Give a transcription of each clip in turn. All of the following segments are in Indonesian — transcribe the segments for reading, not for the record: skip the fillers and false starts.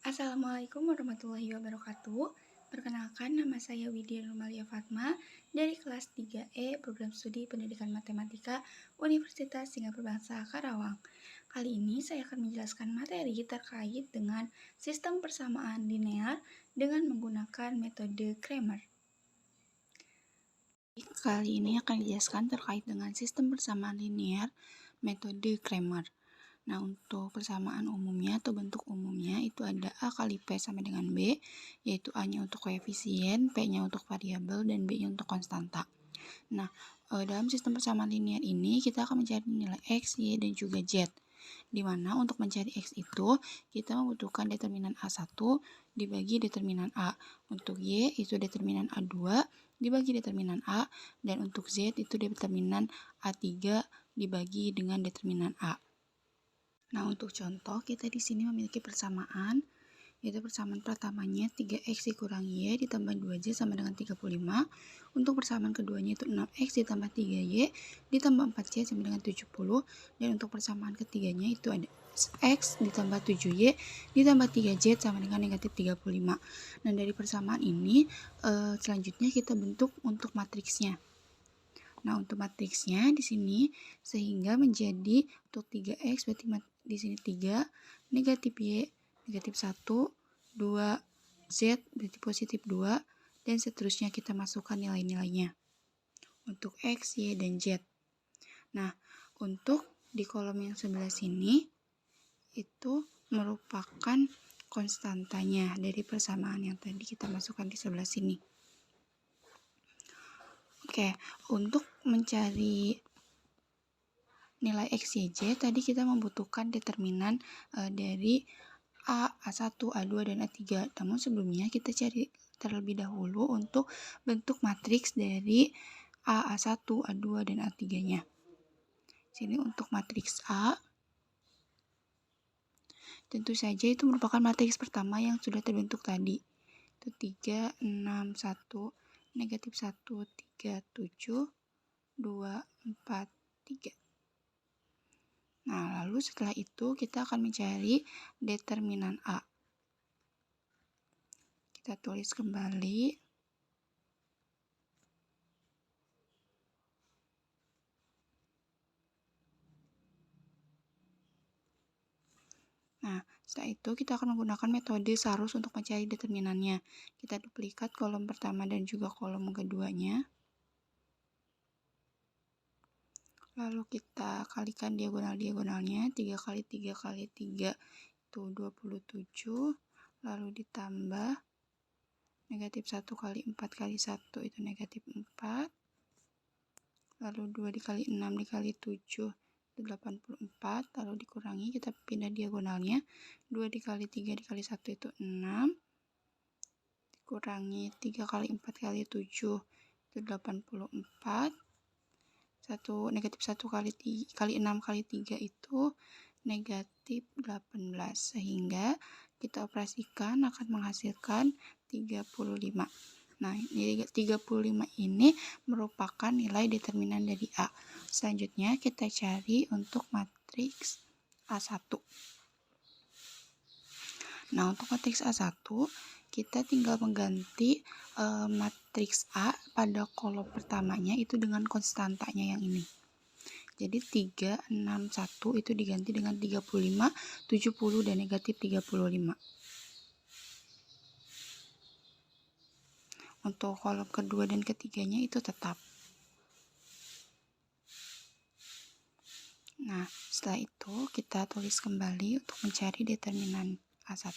Assalamualaikum warahmatullahi wabarakatuh. Perkenalkan, nama saya Widya Nurmalia Fatma dari kelas 3E Program Studi Pendidikan Matematika Universitas Singapura Bangsa Karawang. Kali ini saya akan menjelaskan materi terkait dengan sistem persamaan linear dengan menggunakan metode Cramer. Kali ini akan dijelaskan terkait dengan sistem persamaan linear metode Cramer. Nah, untuk persamaan umumnya atau bentuk umumnya itu ada A kali P sama dengan B, yaitu A-nya untuk koefisien, P-nya untuk variabel, dan B-nya untuk konstanta. Nah, dalam sistem persamaan linear ini kita akan mencari nilai X, Y, dan juga Z. Di mana untuk mencari X itu kita membutuhkan determinan A1 dibagi determinan A. Untuk Y itu determinan A2 dibagi determinan A, dan untuk Z itu determinan A3 dibagi dengan determinan A. Nah, untuk contoh, kita di sini memiliki persamaan, yaitu persamaan pertamanya 3x dikurangi y ditambah 2z sama dengan 35. Untuk persamaan keduanya itu 6x ditambah 3y ditambah 4z sama dengan 70. Dan untuk persamaan ketiganya itu ada x ditambah 7y ditambah 3z sama dengan negatif 35. Dan dari persamaan ini, selanjutnya kita bentuk untuk matriksnya. Nah, untuk matriksnya di sini sehingga menjadi untuk 3x berarti di sini 3, negatif y, negatif 1, 2, z berarti positif 2, dan seterusnya kita masukkan nilai-nilainya untuk x, y, dan z. Nah, untuk di kolom yang sebelah sini itu merupakan konstantanya dari persamaan yang tadi kita masukkan di sebelah sini. Oke, untuk mencari nilai X, Y, Z tadi kita membutuhkan determinan dari A, A1, A2, dan A3. Namun sebelumnya kita cari terlebih dahulu untuk bentuk matriks dari A, A1, A2, dan A3-nya. Sini untuk matriks A, tentu saja itu merupakan matriks pertama yang sudah terbentuk tadi. Itu 3, 6, 1, negatif 1, 3, 7, 2, 4, 3. Nah, lalu setelah itu kita akan mencari determinan A. Kita tulis kembali. Nah, setelah itu kita akan menggunakan metode Sarus untuk mencari determinannya. Kita duplikat kolom pertama dan juga kolom keduanya. Lalu kita kalikan diagonal-diagonalnya. 3 kali 3 kali 3 itu 27. Lalu ditambah negatif 1 kali 4 kali 1 itu negatif 4. Lalu 2 dikali 6 dikali 7 itu 84. Lalu dikurangi, kita pindah diagonalnya. 2 dikali 3 dikali 1 itu 6. Dikurangi 3 kali 4 kali 7 itu 84. Negatif 1 kali 6 kali 3 itu negatif 18. Sehingga kita operasikan akan menghasilkan 35. Nah, 35 ini merupakan nilai determinan dari A. Selanjutnya kita cari untuk matriks A1. Nah, untuk matriks A1 kita tinggal mengganti matriks A pada kolom pertamanya itu dengan konstantanya yang ini. Jadi 3, 6, 1 itu diganti dengan 35, 70, dan negatif 35. Untuk kolom kedua dan ketiganya itu tetap. Nah, setelah itu kita tulis kembali untuk mencari determinan A1.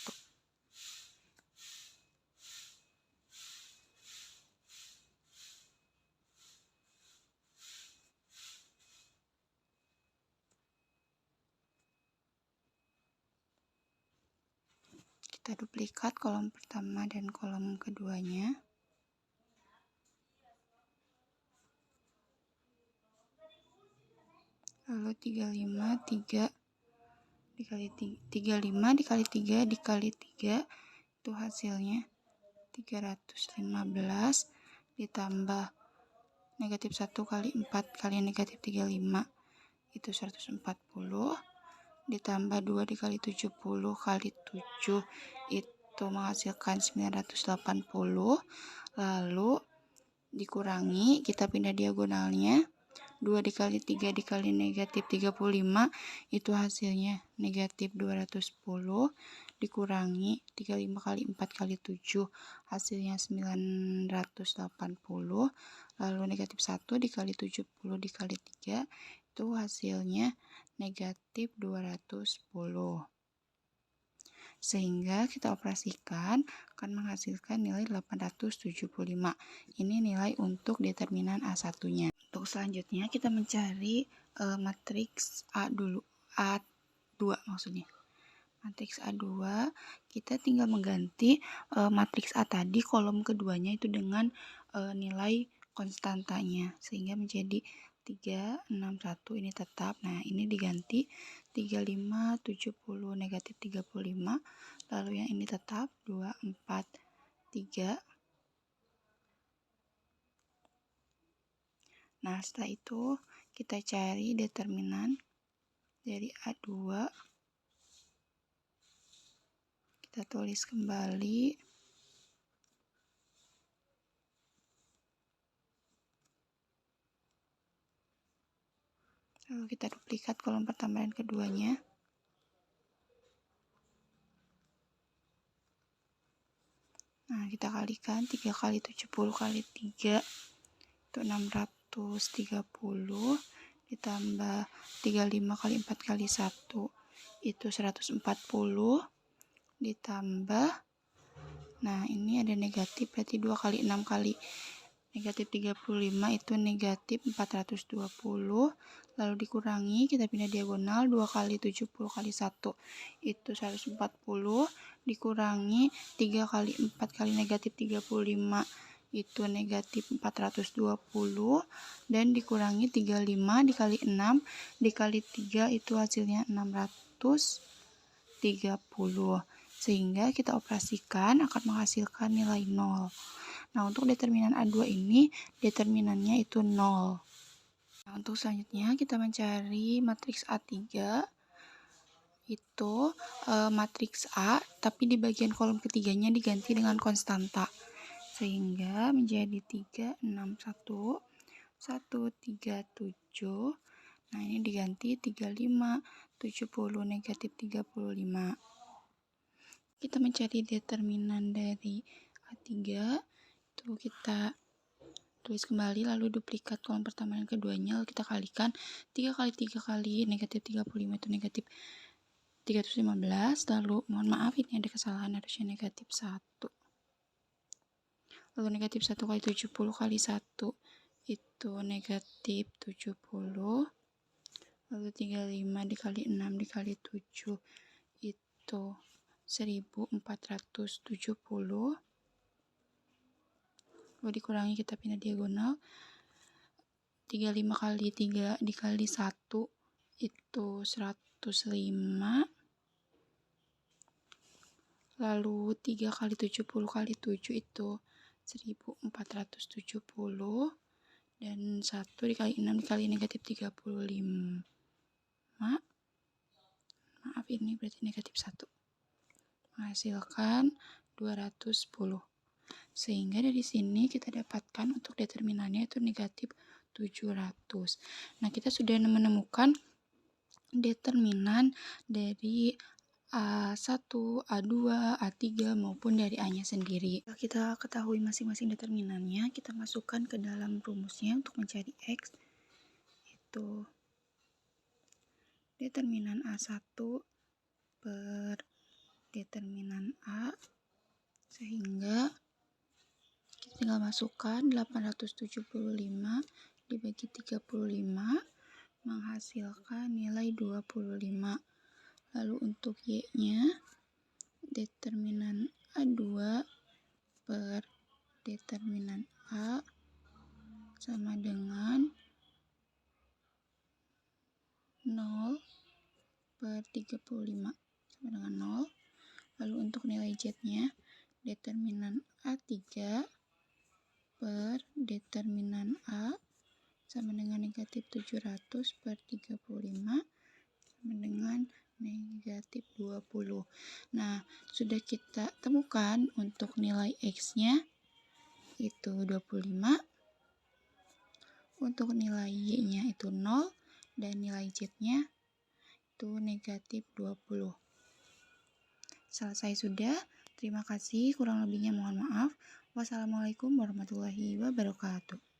Kita duplikat kolom pertama dan kolom keduanya. Lalu 35 dikali 3 dikali 3 itu hasilnya 315 ditambah negatif 1 kali 4 kali negatif 35 itu 140. ditambah 2 dikali 70 kali 7 itu menghasilkan 980, lalu dikurangi, kita pindah diagonalnya, 2 dikali 3 dikali negatif 35 itu hasilnya negatif 210, dikurangi 35 kali 4 kali 7 hasilnya 980, lalu negatif 1 dikali 70 dikali 3 itu hasilnya negatif 210. Sehingga kita operasikan akan menghasilkan nilai 875. Ini nilai untuk determinan A1-nya. Untuk selanjutnya kita mencari matriks A dulu, A2 maksudnya. Matriks A2, kita tinggal mengganti matriks A tadi kolom keduanya itu dengan nilai konstantanya, sehingga menjadi 3, 6, 1 ini tetap. Nah, ini diganti 35, 70, negatif 35, lalu yang ini tetap 2, 4, 3. Nah, setelah itu kita cari determinan dari A2. Kita tulis kembali. Lalu kita duplikat kolom pertama dan keduanya. Nah, kita kalikan 3 kali 70 kali 3 itu 630, ditambah 35 kali 4 kali 1 itu 140, ditambah, nah ini ada negatif berarti 2 kali 6 kali negatif 35 itu negatif 420, lalu dikurangi, kita pindah diagonal, 2 kali 70 kali 1 itu 140, dikurangi 3 kali 4 kali negatif 35 itu negatif 420, dan dikurangi 35 dikali 6 dikali 3 itu hasilnya 630, sehingga kita operasikan akan menghasilkan nilai 0. Nah, untuk determinan A2 ini determinannya itu 0. Nah, untuk selanjutnya kita mencari matriks A3. Itu matriks A tapi di bagian kolom ketiganya diganti dengan konstanta, sehingga menjadi 3, 6, 1, 1, 3, 7. Nah, ini diganti 35, 70, negatif 35. Kita mencari determinan dari A3, itu kita tulis kembali, lalu duplikat kolom pertama dan keduanya, lalu kita kalikan 3 kali 3 kali negatif 35 itu negatif 315, lalu mohon maaf ini ada kesalahan, harusnya negatif 1. Lalu negatif 1 kali 70 kali 1 itu negatif 70, lalu 35 dikali 6 dikali 7 itu 1470, lalu dikurangi, kita pindah diagonal, 35 kali 3 dikali 1 itu 105, lalu 3 kali 70 kali 7 itu 1470, dan 1 dikali 6 dikali negatif 35, maaf ini berarti negatif 1, menghasilkan 210. Sehingga dari sini kita dapatkan untuk determinannya itu negatif 700. Nah, kita sudah menemukan determinan dari A1, A2, A3 maupun dari A-nya sendiri. Setelah kita ketahui masing-masing determinannya, kita masukkan ke dalam rumusnya untuk mencari X. Itu determinan A1 per determinan A, sehingga kita tinggal masukkan 875 dibagi 35 menghasilkan nilai 25. Lalu untuk Y-nya, determinan A2 per determinan A sama dengan 0 per 35 sama dengan 0. Lalu untuk nilai Z-nya, determinan A3 per determinan A sama dengan negatif 700 per 35 sama dengan negatif 20. Nah, sudah kita temukan untuk nilai X-nya itu 25, untuk nilai Y-nya itu 0, dan nilai Z-nya itu negatif 20. Selesai sudah. Terima kasih, kurang lebihnya mohon maaf. Wassalamualaikum warahmatullahi wabarakatuh.